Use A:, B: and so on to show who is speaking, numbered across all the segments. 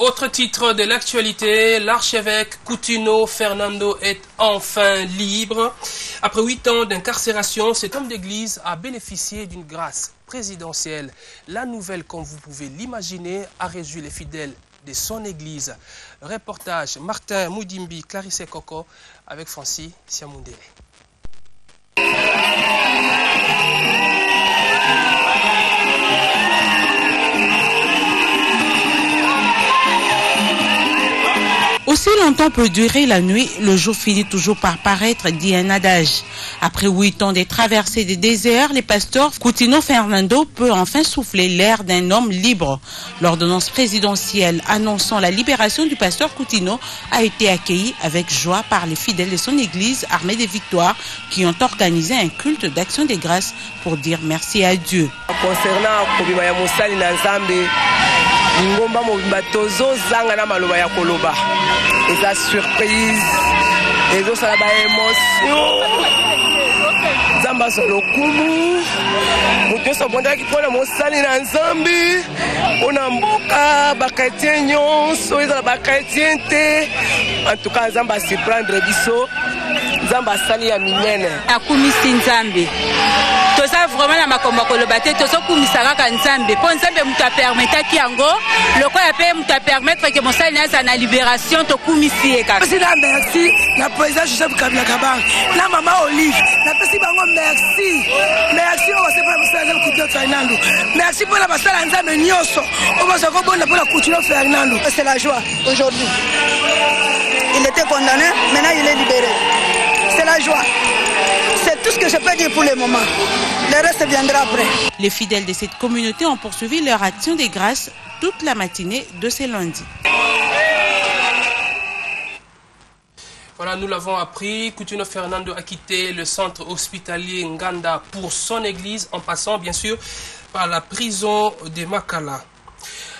A: Autre titre de l'actualité, l'archevêque Coutinho Fernando est enfin libre. Après 8 ans d'incarcération, cet homme d'église a bénéficié d'une grâce présidentielle. La nouvelle, comme vous pouvez l'imaginer, a réjoui les fidèles de son église. Reportage Martin Moudimbi, Clarisse Coco avec Francis Siamundele.
B: Aussi longtemps peut durer la nuit, le jour finit toujours par paraître, dit un adage. Après 8 ans de traversée des déserts, les pasteurs Coutinho Fernando peut enfin souffler l'air d'un homme libre. L'ordonnance présidentielle annonçant la libération du pasteur Coutinho a été accueillie avec joie par les fidèles de son église armée des victoires qui ont organisé un culte d'action des grâces pour dire merci à Dieu.
C: Concernant Ngomba mobimba tozo zanga na maloba ya koloba eza surprise ezo sala ba émotion zamba solo kumu muto so bonda ki pona mosali na nzambi ona mboka ba chrétien nyonso eza ba chrétien te en tout cas zamba surprendre biso zamba sali ya minene
D: akumisi nzambe toza vraiment na makomba koloba te tozo kumisa kaka nzambe po nzambe mutu apermetaki yango lokola pe mutu apermettre ke mosali na na libération to kumisi eka.
C: Merci la président Joseph Kabila Kabang na mama Olive na pesi bango merci o sepa mosali Coutinho Fernando merci pour la basala nzambe nyonso o boza ko bona pour la Coutinho Fernando.
E: C'est la joie aujourd'hui. Il était condamné, maintenant il est libéré. C'est la joie. C'est tout ce que je peux dire pour le moment. Le reste viendra après.
B: Les fidèles de cette communauté ont poursuivi leur action des grâces toute la matinée de ce lundi.
A: Voilà, nous l'avons appris. Coutinho Fernando a quitté le centre hospitalier Nganda pour son église, en passant bien sûr par la prison de Makala.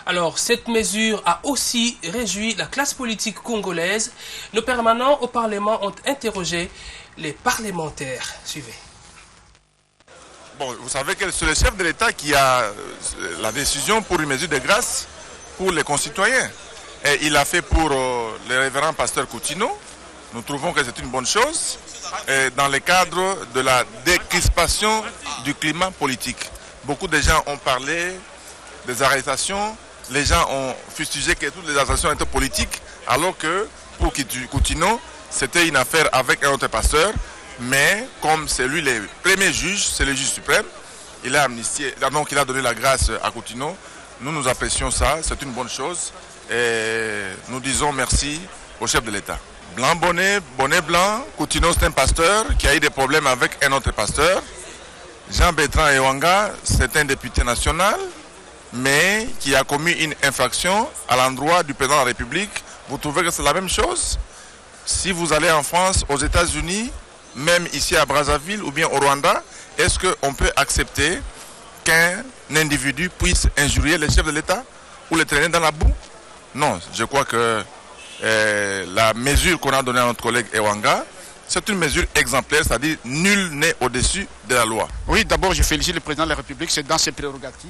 A: Alors, cette mesure a aussi réjoui la classe politique congolaise. Nos permanents au Parlement ont interrogé les parlementaires. Suivez.
F: Bon, vous savez que c'est le chef de l'État qui a la décision pour une mesure de grâce pour les concitoyens. Et il l'a fait pour le révérend pasteur Coutinho. Nous trouvons que c'est une bonne chose dans le cadre de la décrispation du climat politique. Beaucoup de gens ont parlé des arrestations. Les gens ont fustigé que toutes les arrestations étaient politiques, alors que pour Coutinho, c'était une affaire avec un autre pasteur. Mais comme c'est lui le premier juge, c'est le juge suprême, il a amnistié, donc il a donné la grâce à Coutinho. Nous apprécions ça, c'est une bonne chose. Et nous disons merci au chef de l'État. Blanc bonnet, bonnet blanc, Coutinho c'est un pasteur qui a eu des problèmes avec un autre pasteur. Jean-Bertrand Ewanga, c'est un député national, mais qui a commis une infraction à l'endroit du président de la République. Vous trouvez que c'est la même chose? Si vous allez en France, aux États-Unis, même ici à Brazzaville ou bien au Rwanda, est-ce qu'on peut accepter qu'un individu puisse injurier le chef de l'État ou le traîner dans la boue? Non, je crois que la mesure qu'on a donnée à notre collègue Ewanga, c'est une mesure exemplaire, c'est-à-dire nul n'est au-dessus de la loi.
G: Oui, d'abord je félicite le président de la République, c'est dans ses prérogatives.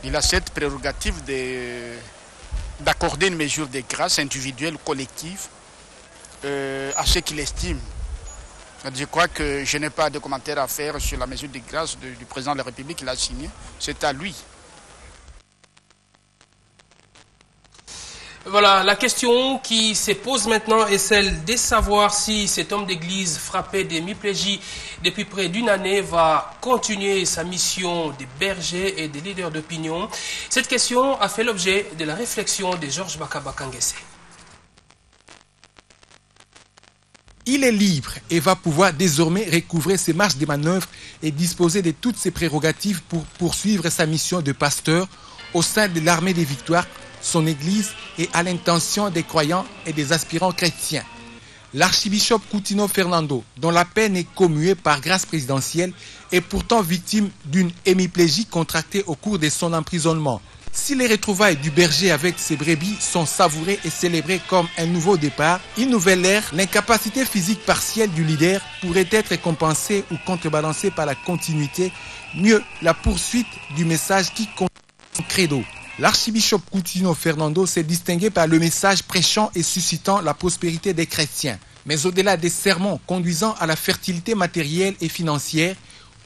G: Il a cette prérogative d'accorder une mesure de grâce individuelle ou collective à ceux qu'il estime. Je crois que je n'ai pas de commentaires à faire sur la mesure de grâce du président de la République qu'il a signée. C'est à lui.
A: Voilà, la question qui se pose maintenant est celle de savoir si cet homme d'église frappé d'hémiplégie depuis près d'une année va continuer sa mission de berger et de leader d'opinion. Cette question a fait l'objet de la réflexion de Georges Bakabakangese.
H: Il est libre et va pouvoir désormais recouvrer ses marges de manœuvre et disposer de toutes ses prérogatives pour poursuivre sa mission de pasteur au sein de l'armée des victoires, son église et à l'intention des croyants et des aspirants chrétiens. L'archibishop Coutinho Fernando, dont la peine est commuée par grâce présidentielle, est pourtant victime d'une hémiplégie contractée au cours de son emprisonnement. Si les retrouvailles du berger avec ses brebis sont savourées et célébrées comme un nouveau départ, une nouvelle ère, l'incapacité physique partielle du leader pourrait être compensée ou contrebalancée par la continuité, mieux la poursuite du message qui compte son credo. L'archibishop Coutinho Fernando s'est distingué par le message prêchant et suscitant la prospérité des chrétiens. Mais au-delà des sermons conduisant à la fertilité matérielle et financière,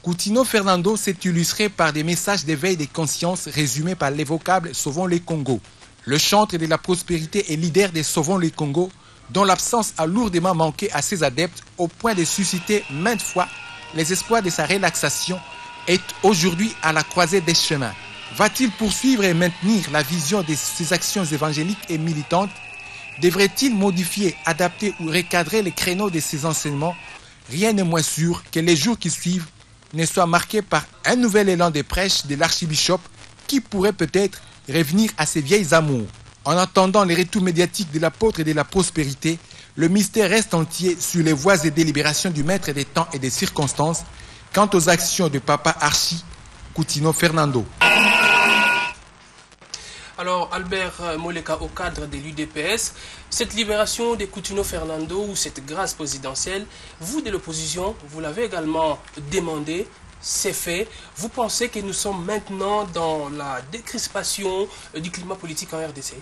H: Coutinho Fernando s'est illustré par des messages d'éveil des consciences résumés par les vocables « Sauvons les Congo ». Le chantre de la prospérité est leader des Sauvons les Congo, dont l'absence a lourdement manqué à ses adeptes au point de susciter maintes fois les espoirs de sa relaxation, est aujourd'hui à la croisée des chemins. Va-t-il poursuivre et maintenir la vision de ses actions évangéliques et militantes? Devrait-il modifier, adapter ou recadrer les créneaux de ses enseignements? Rien n'est moins sûr que les jours qui suivent ne soient marqués par un nouvel élan de prêche de l'archibishop qui pourrait peut-être revenir à ses vieilles amours. En attendant les retours médiatiques de l'apôtre et de la prospérité, le mystère reste entier sur les voies et délibérations du maître des temps et des circonstances quant aux actions de Papa Archi Coutinho Fernando.
A: Alors, Albert Moleka, au cadre de l'UDPS, cette libération de Coutinho Fernando ou cette grâce présidentielle, vous de l'opposition, vous l'avez également demandé, c'est fait. Vous pensez que nous sommes maintenant dans la décrispation du climat politique en RDC?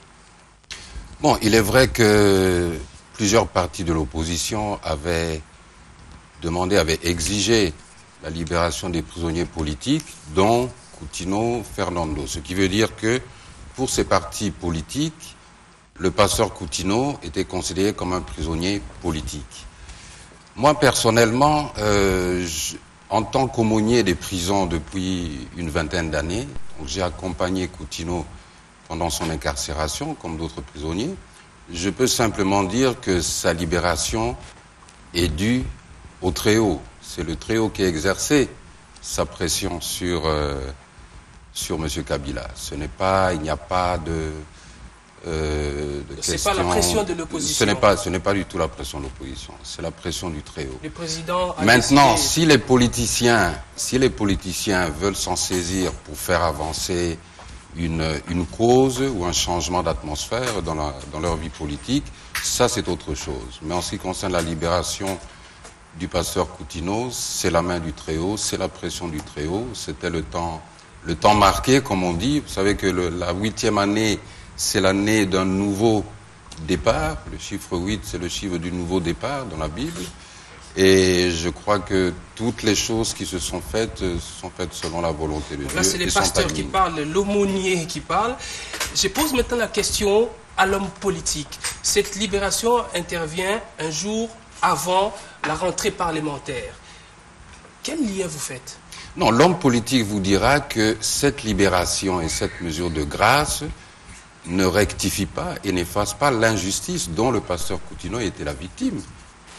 I: Bon, il est vrai que plusieurs partis de l'opposition avaient demandé, avaient exigé la libération des prisonniers politiques, dont Coutinho Fernando. Ce qui veut dire que pour ces partis politiques, le pasteur Coutinho était considéré comme un prisonnier politique. Moi, personnellement, en tant qu'aumônier des prisons depuis une vingtaine d'années, j'ai accompagné Coutinho pendant son incarcération, comme d'autres prisonniers. Je peux simplement dire que sa libération est due au Très-Haut. C'est le Très-Haut qui a exercé sa pression sur M. Kabila. Il n'y a pas de question.
A: C'est pas la pression de l'opposition.
I: Ce n'est pas du tout la pression de l'opposition. C'est la pression du Très-Haut.
A: Le président a
I: Maintenant,
A: décidé...
I: si les politiciens veulent s'en saisir pour faire avancer une cause ou un changement d'atmosphère dans leur vie politique, ça c'est autre chose. Mais en ce qui concerne la libération du pasteur Coutinho, c'est la main du Très-Haut, c'est la pression du Très-Haut, c'était le temps marqué, comme on dit. Vous savez que la 8e année, c'est l'année d'un nouveau départ. Le chiffre 8, c'est le chiffre du nouveau départ dans la Bible. Et je crois que toutes les choses qui se sont faites selon la volonté de Dieu.
A: Là, c'est les pasteurs qui parlent, l'aumônier qui parle. Je pose maintenant la question à l'homme politique. Cette libération intervient un jour avant la rentrée parlementaire. Quel lien vous faites?
I: Non, l'homme politique vous dira que cette libération et cette mesure de grâce ne rectifie pas et n'efface pas l'injustice dont le pasteur Coutinho était la victime.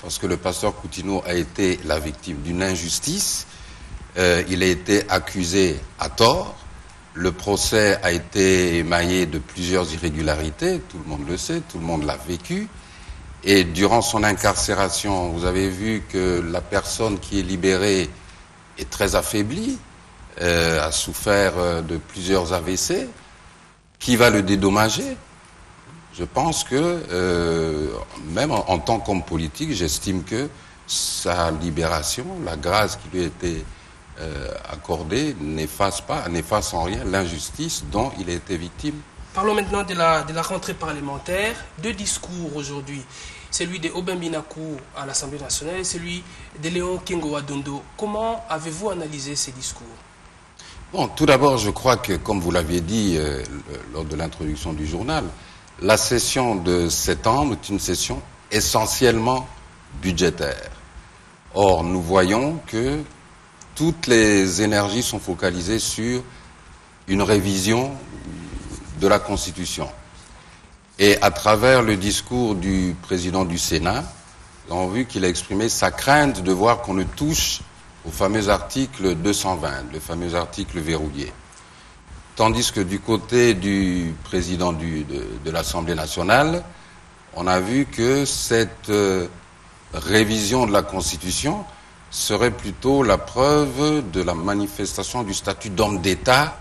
I: Parce que le pasteur Coutinho a été la victime d'une injustice. Il a été accusé à tort. Le procès a été émaillé de plusieurs irrégularités. Tout le monde le sait, tout le monde l'a vécu. Et durant son incarcération, vous avez vu que la personne qui est libérée est très affaiblie, a souffert de plusieurs AVC. Qui va le dédommager? Je pense que, même en tant qu'homme politique, j'estime que sa libération, la grâce qui lui a été accordée, n'efface en rien l'injustice dont il a été victime.
A: Parlons maintenant de la rentrée parlementaire. Deux discours aujourd'hui. Celui de Aubin Binakou à l'Assemblée nationale et celui de Léon Kengo-Wadondo. Comment avez-vous analysé ces discours?
I: Bon, tout d'abord, je crois que, comme vous l'aviez dit lors de l'introduction du journal, la session de septembre est une session essentiellement budgétaire. Or, nous voyons que toutes les énergies sont focalisées sur une révision de la Constitution. Et à travers le discours du président du Sénat, nous avons vu qu'il a exprimé sa crainte de voir qu'on ne touche au fameux article 220, le fameux article verrouillé. Tandis que du côté du président de l'Assemblée nationale, on a vu que cette révision de la Constitution serait plutôt la preuve de la manifestation du statut d'homme d'État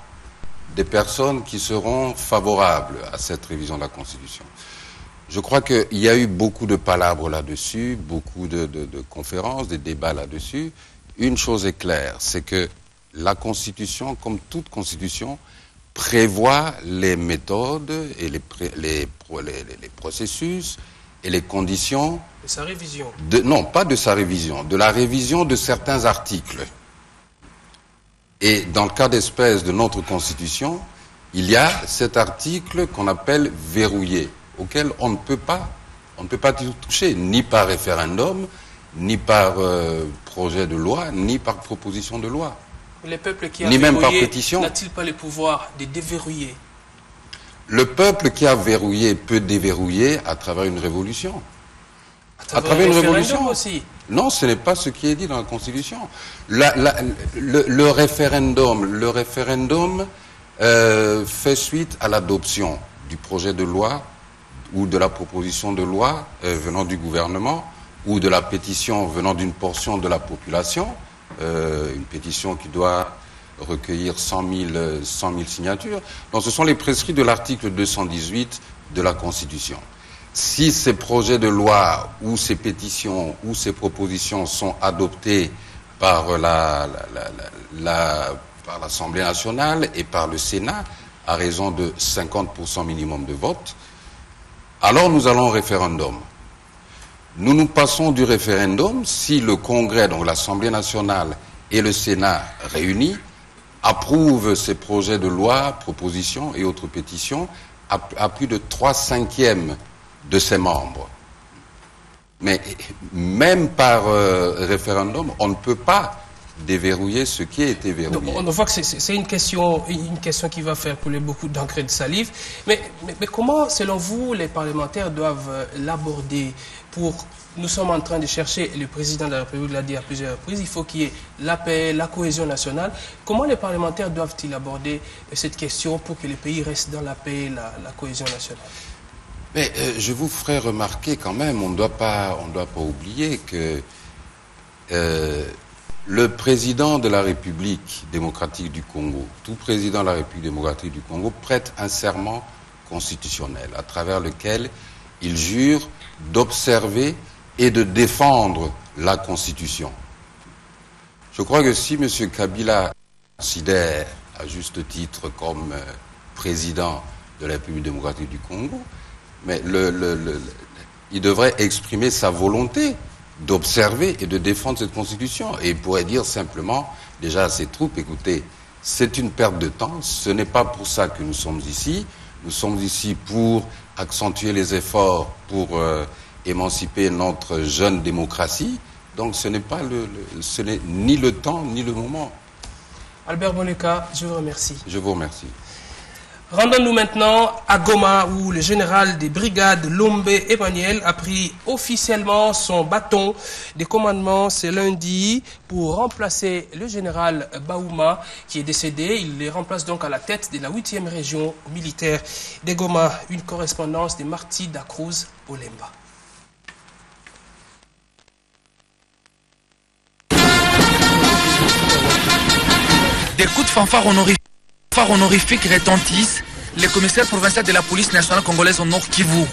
I: des personnes qui seront favorables à cette révision de la Constitution. Je crois qu'il y a eu beaucoup de palabres là-dessus, beaucoup de conférences, des débats là-dessus. Une chose est claire, c'est que la Constitution, comme toute Constitution, prévoit les méthodes et les processus et les conditions
A: de sa révision.
I: Non, pas de sa révision, de la révision de certains articles. Et dans le cas d'espèce de notre Constitution, il y a cet article qu'on appelle verrouillé, auquel on ne peut pas toucher, ni par référendum, ni par projet de loi, ni par proposition de loi.
A: Les peuples qui a
I: ni même par
A: verrouillé,
I: pétition.
A: n'a-t-il pas le pouvoir de déverrouiller?
I: Le peuple qui a verrouillé peut déverrouiller à travers une révolution. À travers une révolution
A: aussi.
I: Non, ce n'est pas ce qui est dit dans la Constitution. Le référendum fait suite à l'adoption du projet de loi ou de la proposition de loi venant du gouvernement ou de la pétition venant d'une portion de la population, une pétition qui doit recueillir 100 000 signatures. Donc ce sont les prescrits de l'article 218 de la Constitution. Si ces projets de loi ou ces pétitions ou ces propositions sont adoptés par l'Assemblée nationale et par le Sénat à raison de 50% minimum de vote, alors nous allons au référendum. Nous passons du référendum si le Congrès, donc l'Assemblée nationale et le Sénat réunis, approuvent ces projets de loi, propositions et autres pétitions à plus de 3/5 de ses membres. Mais même par référendum, on ne peut pas déverrouiller ce qui a été verrouillé.
A: Donc, on voit que c'est une question qui va faire couler beaucoup d'encre et de salive. Mais comment, selon vous, les parlementaires doivent l'aborder pour... Nous sommes en train de chercher, le président de la République l'a dit à plusieurs reprises, il faut qu'il y ait la paix, la cohésion nationale. Comment les parlementaires doivent-ils aborder cette question pour que le pays reste dans la paix, la cohésion nationale?
I: Mais je vous ferai remarquer quand même, on ne doit pas oublier que le président de la République démocratique du Congo, tout président de la République démocratique du Congo prête un serment constitutionnel à travers lequel il jure d'observer et de défendre la Constitution. Je crois que si M. Kabila considère à juste titre comme président de la République démocratique du Congo, mais il devrait exprimer sa volonté d'observer et de défendre cette Constitution. Et il pourrait dire simplement déjà à ses troupes, écoutez, c'est une perte de temps, ce n'est pas pour ça que nous sommes ici pour accentuer les efforts pour émanciper notre jeune démocratie. Donc ce n'est ni le temps ni le moment.
A: Albert Boleka, je vous remercie.
I: Je vous remercie.
A: Rendons-nous maintenant à Goma où le général des brigades Lombe Emmanuel a pris officiellement son bâton de commandement ce lundi pour remplacer le général Baouma qui est décédé. Il les remplace donc à la tête de la 8e région militaire de Goma. Une correspondance de Marty Dacruz Olemba.
J: Des coups de fanfare honorifiques retentissent. Le commissaire provincial de la police nationale congolaise au Nord Kivu